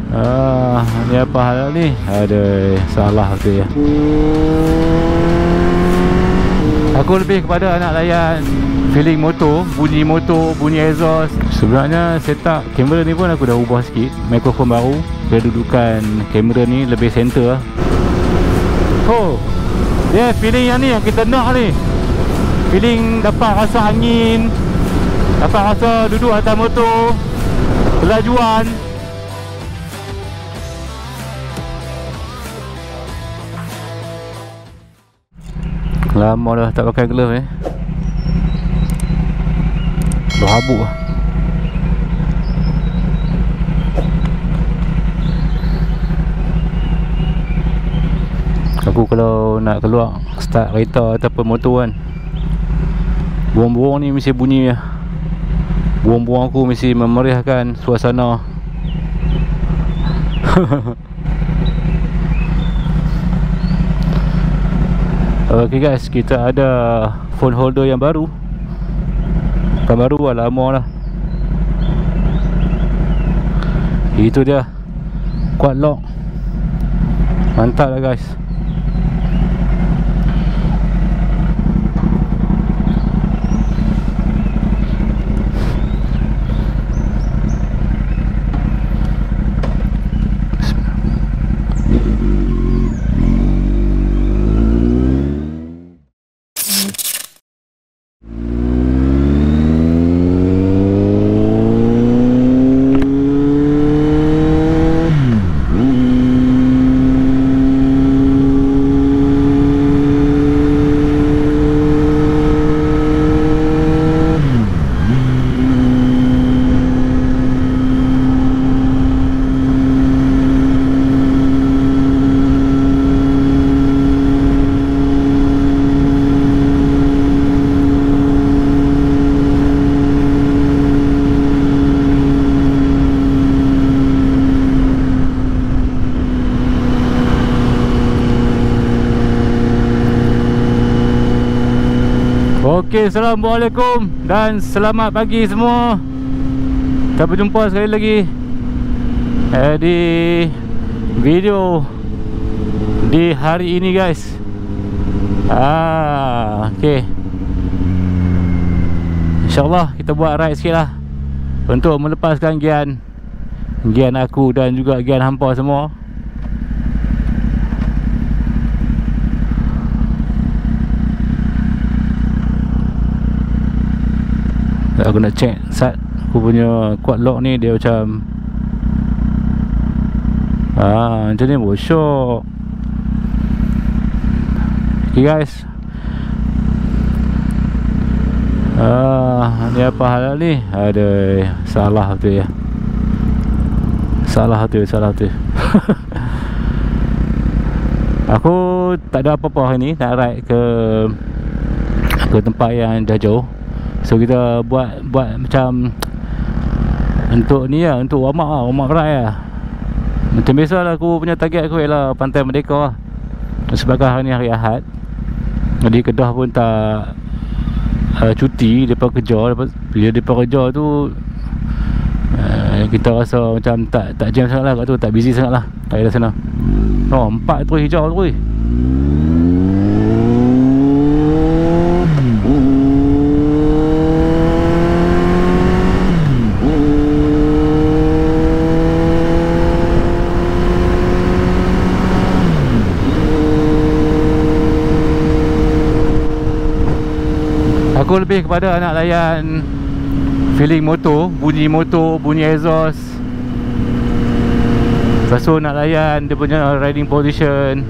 Ni apa hal ni? Ada salah tu ya. Aku lebih kepada nak layan feeling motor, bunyi exhaust. Sebenarnya setup kamera ni pun aku dah ubah sikit. Mikrofon baru, kedudukan kamera ni lebih center lah. Oh, dia feeling yang ni yang kita nak ni. Feeling dapat rasa angin, dapat rasa duduk atas motor, kelajuan. Lama dah tak pakai glove ni. Dah habuk lah. Aku kalau nak keluar start kereta ataupun motor kan, buang-buang ni mesti bunyi lah. Buang-buang aku mesti memeriahkan suasana. Ok guys, kita ada phone holder yang baru. Bukan baru lah, lama lah. Itu dia, quad lock. Mantap lah guys. Ok, Assalamualaikum dan selamat pagi semua. Kita berjumpa sekali lagi di video di hari ini guys. Ok, InsyaAllah kita buat ride sikit lah untuk melepaskan gian aku dan juga gian hampa semua. Aku nak check sat aku punya quad lock ni, dia macam macam ni bosok. Okay guys, ni apa hal ni? Ada salah tu ya. Salah tu Aku tak ada apa-apa hari ni, nak ride ke tempat yang dah jauh. So kita buat macam untuk ni lah, untuk warm up ride lah. Macam biasa lah, aku punya target aku ialah Pantai Merdeka lah. Sebab hari ni hari Ahad, jadi Kedah pun tak cuti daripada kerja. Bila daripada kerja tu kita rasa macam tak jam sangat lah kat tu, tak busy sangat lah kat sana. 4 terus hijau tu. Aku lebih kepada nak layan feeling motor, bunyi exhaust. Lepas tu nak layan dia punya riding position.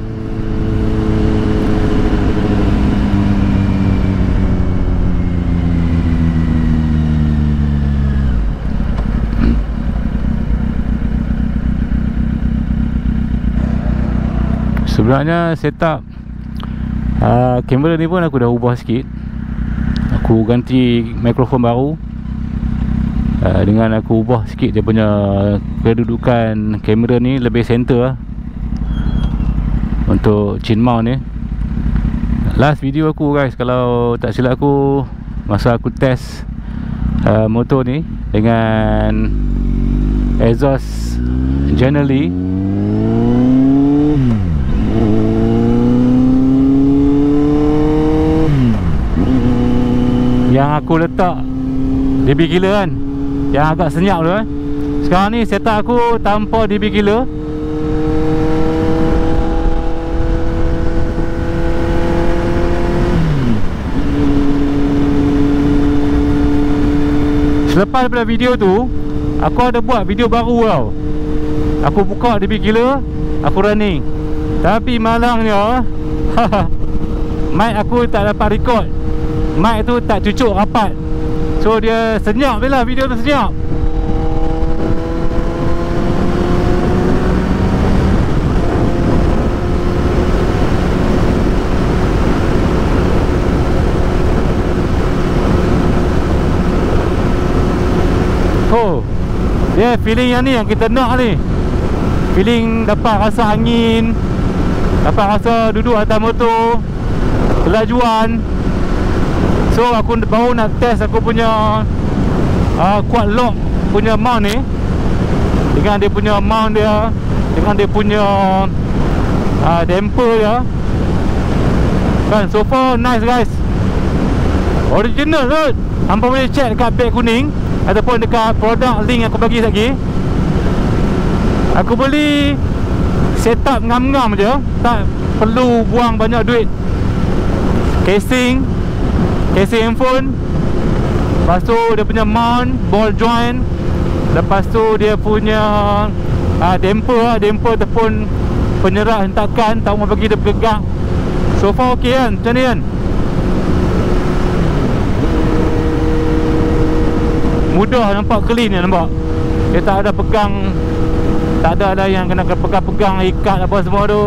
Sebenarnya setup kamera ni pun aku dah ubah sikit. Aku ganti mikrofon baru, dengan aku ubah sikit dia punya kedudukan kamera ni, lebih center lah untuk chin mount ni. Last video aku guys, kalau tak silap aku, masa aku test motor ni dengan exhaust generally. Yang aku letak DB killer kan, yang agak senyap tu sekarang ni setup aku tanpa DB killer. Selepas daripada video tu, aku ada buat video baru tau. Aku buka DB killer, aku running. Tapi malangnya mic aku tak dapat record. Mic tu tak cucuk rapat. So dia senyap je lah, video tu senyap. Oh, dia feeling yang ni yang kita nak ni. Feeling dapat rasa angin, dapat rasa duduk atas motor, kelajuan. So aku baru nak test aku punya quad lock punya mount ni, dengan dia punya mount dia, dengan dia punya damper dia kan. So far nice guys, original tu. Hampa boleh check dekat beg kuning ataupun dekat produk link aku bagi lagi. Aku beli setup ngam-ngam je, tak perlu buang banyak duit. Casing handphone, lepas tu dia punya mount, ball joint, lepas tu dia punya damper ataupun penyerat hentakan, tak mau bagi dia bergerak. So far ok kan, macam ni kan. Mudah, nampak clean ni, nampak. Dia tak ada pegang, tak ada yang kena pegang-pegang, ikat apa semua tu.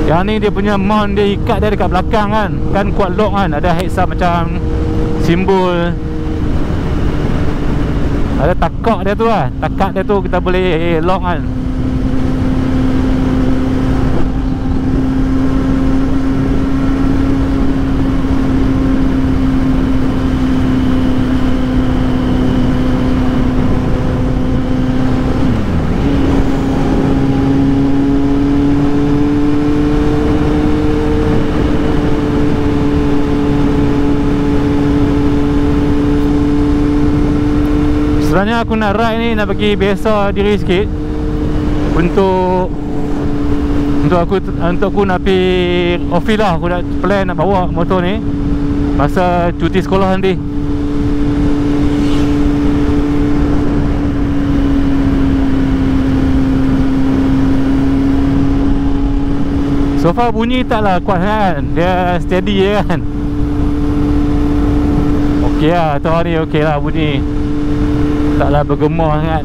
Yang ni dia punya mount, dia ikat dia dekat belakang kan. Kan quad lock kan, ada heads up macam simbol, ada takak dia tu lah. Takak dia tu kita boleh lock kan. Sebenarnya aku nak ride ni, nak bagi biasa diri sikit. Untuk aku nak pergi office lah. Aku nak plan nak bawa motor ni masa cuti sekolah nanti. So far bunyi taklah kuat kan, dia steady je kan. Ok lah, tahun ni ok lah bunyi, taklah bergema sangat.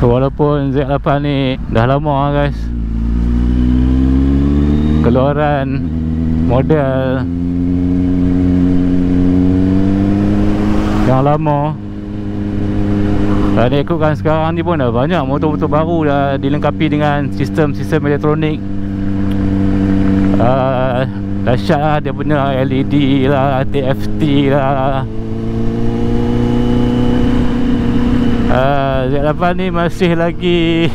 Walaupun Z8 ni dah lama guys, keluaran model yang lama, dan ikutkan sekarang ni pun dah banyak motor-motor baru dah dilengkapi dengan sistem-sistem elektronik. Dahsyat lah, dia punya LED lah, TFT lah. Z8 ni masih lagi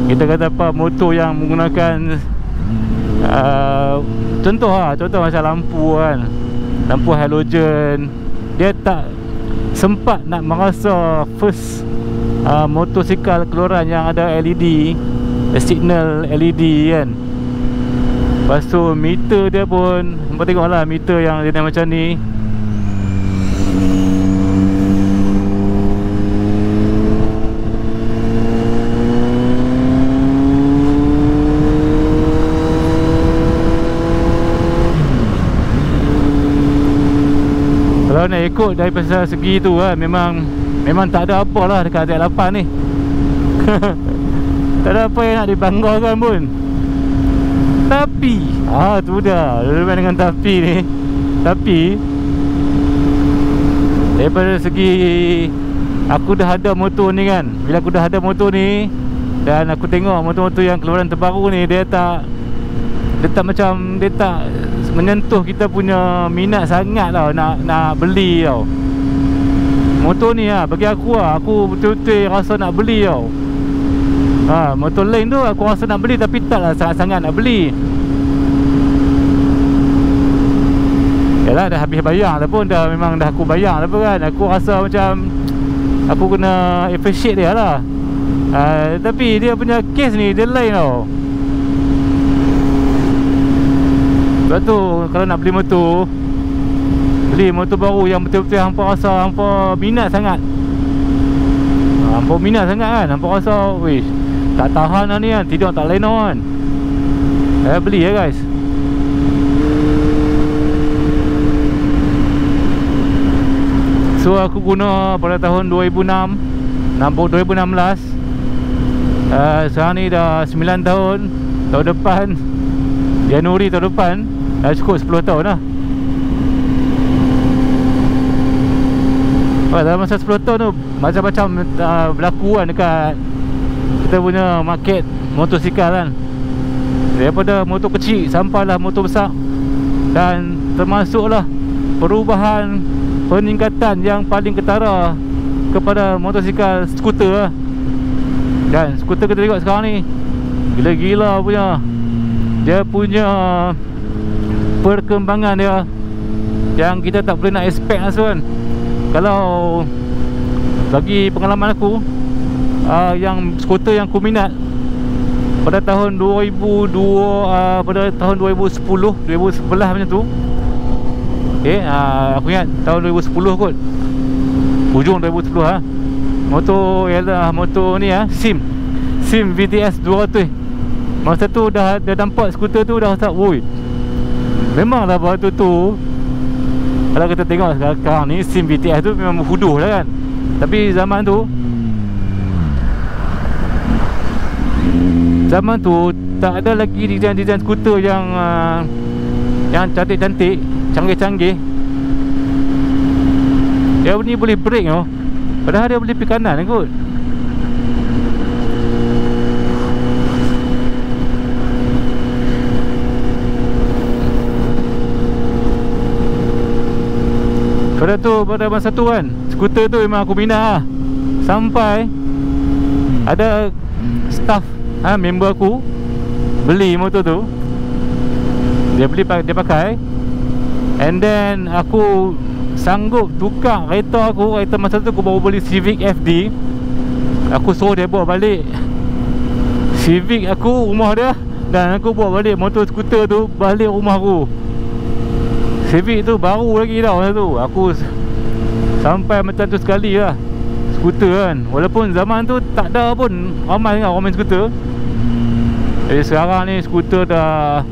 kita kata apa, motor yang menggunakan contoh macam lampu kan, lampu halogen. Dia tak sempat nak merasa first motosikal keluaran yang ada LED, signal LED kan. Lepas tu meter dia pun, nampak tengoklah meter yang dia macam ni. Kalau nak ikut dari pasal segi tu kan, memang tak ada apa lah dekat Z8 ni. Tak ada apa yang nak dibanggakan pun. Tapi tu dah main dengan tapi ni. Tapi daripada segi aku dah ada motor ni kan, bila aku dah ada motor ni dan aku tengok motor-motor yang keluaran terbaru ni, dia tak macam, dia tak menyentuh kita punya minat sangat tau, nak beli tau. Motor ni bagi aku betul-betul rasa nak beli tau. Motor lain tu aku rasa nak beli tapi taklah sangat-sangat nak beli. Yalah, dah habis bayar dah pun, memang dah aku bayar dah pun kan. Aku rasa macam aku kena appreciate dia lah. Tapi dia punya case ni dia lain tau. Sebab tu kalau nak beli motor baru yang betul-betul hampa rasa hampa minat sangat, kan. Hampa rasa wish tak tahan lah ni kan, tidur tak lena kan, beli ya guys. So aku guna pada tahun 2016. Sekarang ni dah 9 tahun. Tahun depan, Januari tahun depan, dah cukup 10 tahun lah. Dalam masa 10 tahun tu macam-macam berlaku kan dekat kita punya market motosikal kan. Daripada motor kecil sampailah motor besar, dan termasuklah perubahan, peningkatan yang paling ketara kepada motosikal skuter lah. Dan skuter kita tengok sekarang ni gila-gila punya. Dia punya perkembangan dia yang kita tak boleh nak expect lah kan. Kalau bagi pengalaman aku, yang skuter yang aku minat pada tahun 2011 macam tu. Aku ingat tahun 2010 kot, hujung 2010 motor ialah motor ni SIM VTS 200. Masa tu dah nampak skuter tu dah rasa, woi, memanglah waktu tu kalau kita tengok sekarang ni SIM VTS tu memang huduh lah kan. Tapi zaman tu tak ada lagi design skuter yang cantik-cantik, canggih-canggih. Dia ni boleh brake tau, padahal dia boleh pergi kanan kot. Pada masa tu kan, skuter tu memang aku minat lah. Sampai ada staff member aku beli motor tu, dia pakai, and then aku sanggup tukar kereta masa tu aku baru beli Civic FD. Aku suruh dia bawa balik Civic aku rumah dia, dan aku bawa balik motor skuter tu balik rumah aku. Civic tu baru lagi tau masa tu. Aku sampai macam tu sekali lah skuter kan. Walaupun zaman tu tak ada pun ramai kan orang main skuter. Jadi sekarang ni skuter dah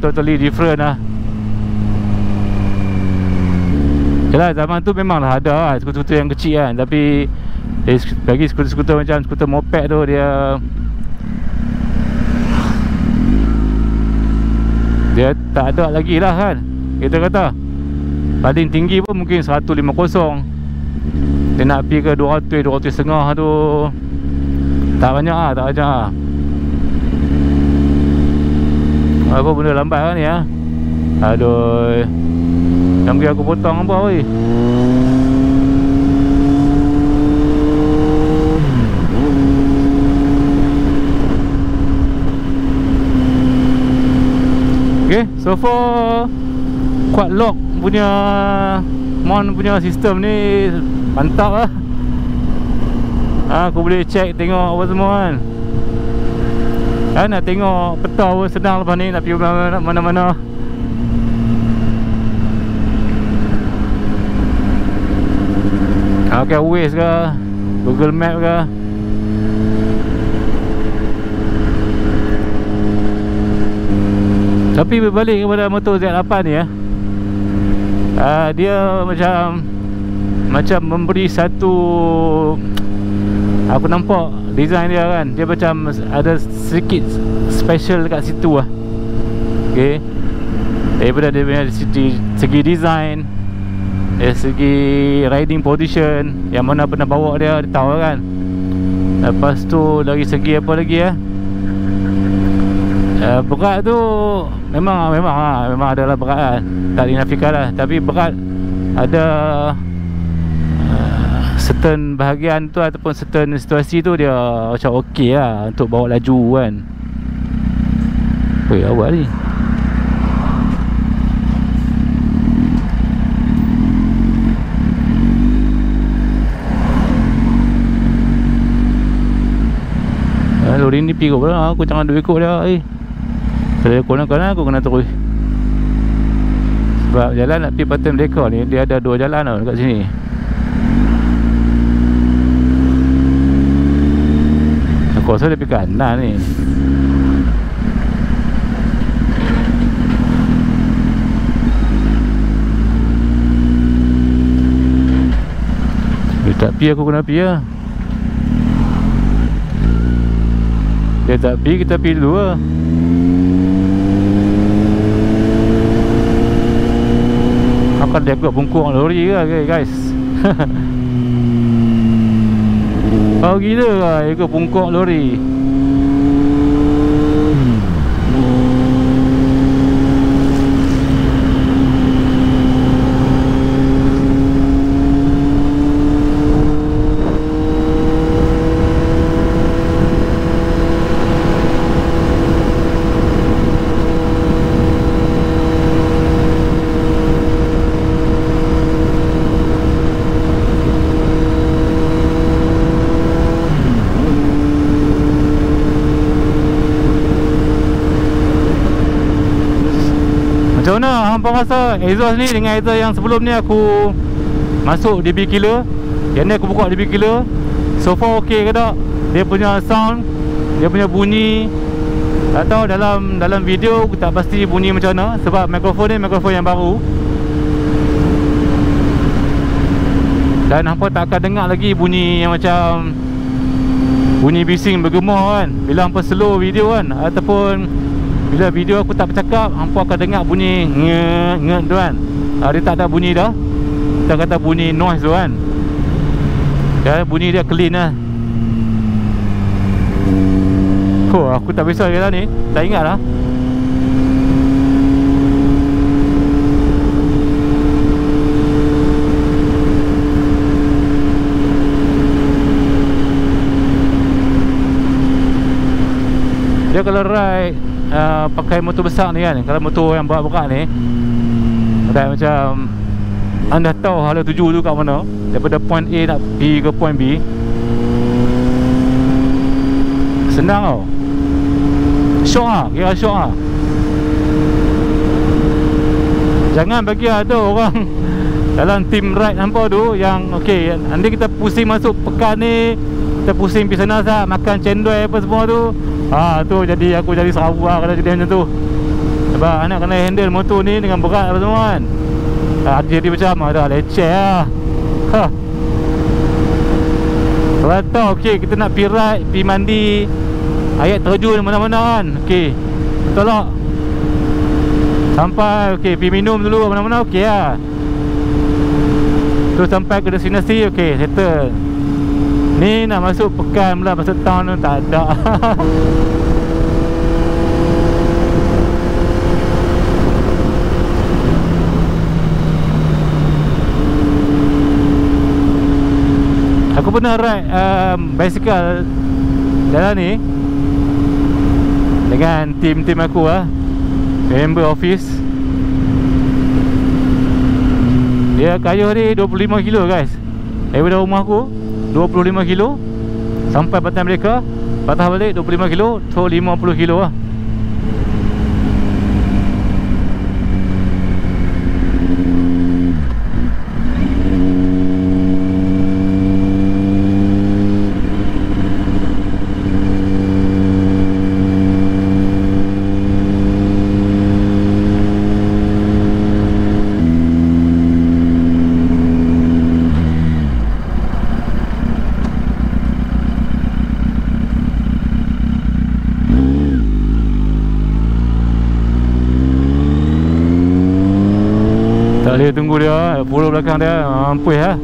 totally different lah. Yalah, zaman tu memanglah ada lah skuter-skuter yang kecil kan, tapi Bagi skuter-skuter macam skuter moped tu, dia tak ada lagi lah kan. Kita kata paling tinggi pun mungkin 150. Dia nak pergi ke 200, 200.5 tu tak banyak lah, tak banyak lah. Apa benda lambat kan ni ya. Aduh, jangan pergi aku potong apa weh. Okay, so far quad lock punya Mon punya sistem ni mantap lah. Aku boleh check tengok apa semua kan. Nak tengok peta pun senang lepas ni, nak pergi mana-mana. Okay, Waze ke, Google Map ke. Tapi berbalik kepada motor Z8 ni ya, dia macam memberi satu, aku nampak design dia kan, dia macam ada sedikit special dekat situ lah. Okay, daripada dia punya segi design, dari segi riding position, yang mana pernah bawa dia tahu kan. Lepas tu dari segi apa lagi ya, berat tu memang adalah berat kan, tak dinafikan lah. Tapi berat ada certain bahagian tu ataupun certain situasi tu dia macam okey lah untuk bawa laju kan. Weh, awak ni lori ni pergi kot lah. Aku jangan duk ikut dia Kalau konon-konon aku kena terus. Sebab jalan nak pergi Pantai Merdeka ni, dia ada 2 jalan tau dekat sini. Aku rasa dia pergi kanan ni. Dia tak pergi, aku kena pergi lah. Dia tak pergi, kita pergi dulu lah. Akan dia ikut bungkuk lori ke guys. Oh gila lah ikut bungkuk lori. Macam mana hampa rasa exhaust ni dengan exhaust yang sebelum ni aku masuk DB killer, yang ni aku buka DB killer, so far ok ke tak? Dia punya sound, dia punya bunyi, tak tahu dalam video aku tak pasti bunyi macam mana. Sebab mikrofon ni mikrofon yang baru, dan hampa tak akan dengar lagi bunyi yang macam bunyi bising bergema kan bila hampa slow video kan, ataupun bila video aku tak bercakap, hampa akan dengar bunyi nge tu kan. Dia tak ada bunyi dah. Kita kata bunyi noise tu kan. Ya, bunyi dia clean lah. Oh, aku tak biasa kereta ni, tak ingat lah. Dia kalau ride pakai motor besar ni kan, kalau motor yang berat-berat ni, ride macam anda tahu hala tuju tu kat mana, daripada point A nak pergi ke point B, senang tau. Syok lah, kira syok lah. Jangan bagi ada orang dalam team ride hampa tu yang okay, nanti kita pusing masuk pekan ni, kita pusing pergi sana sah, makan cendol apa semua tu. Tu jadi aku jadi serabu lah kalau jadi macam tu. Sebab anak kena handle motor ni dengan berat apa semua kan. Jadi macam ada leceh lah. Kalau tahu okey kita nak pergi ride, pergi mandi, ayat terjun mana-mana kan. Okey, betul tak? Sampai okey pergi minum dulu mana-mana, okey lah. Terus sampai ke destinasi, okey settle. Ni nak masuk pekan pula, masuk town tu tak ada. Aku pernah ride bicycle jalan ni dengan tim aku member office. Dia kayuh ni 25 kilo guys. Daripada rumah aku 25 kilo sampai Pantai Merdeka, patah balik 25 kilo, so 50 kilo lah. Tak boleh tunggu dia, follow belakang dia, mampu ya.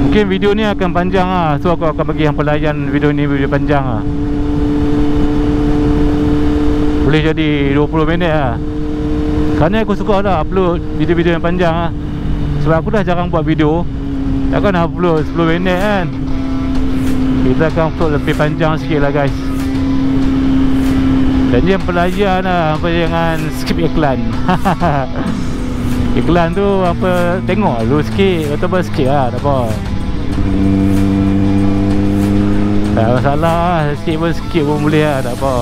Mungkin video ni akan panjang lah, so aku akan bagi yang pelayan video ni video panjang lah. Boleh jadi 20 minit lah. Kerana aku suka dah upload video-video yang panjang lah. Sebab aku dah jarang buat video, takkan upload 10 minit kan. Kita akan upload lebih panjang sikit lah guys. Dan yang pelayan lah, apa, jangan skip iklan. Iklan tu apa, tengok dulu sikit, atau apa sikit lah, tak apa. Tak masalah, skip pun boleh lah, tak apa.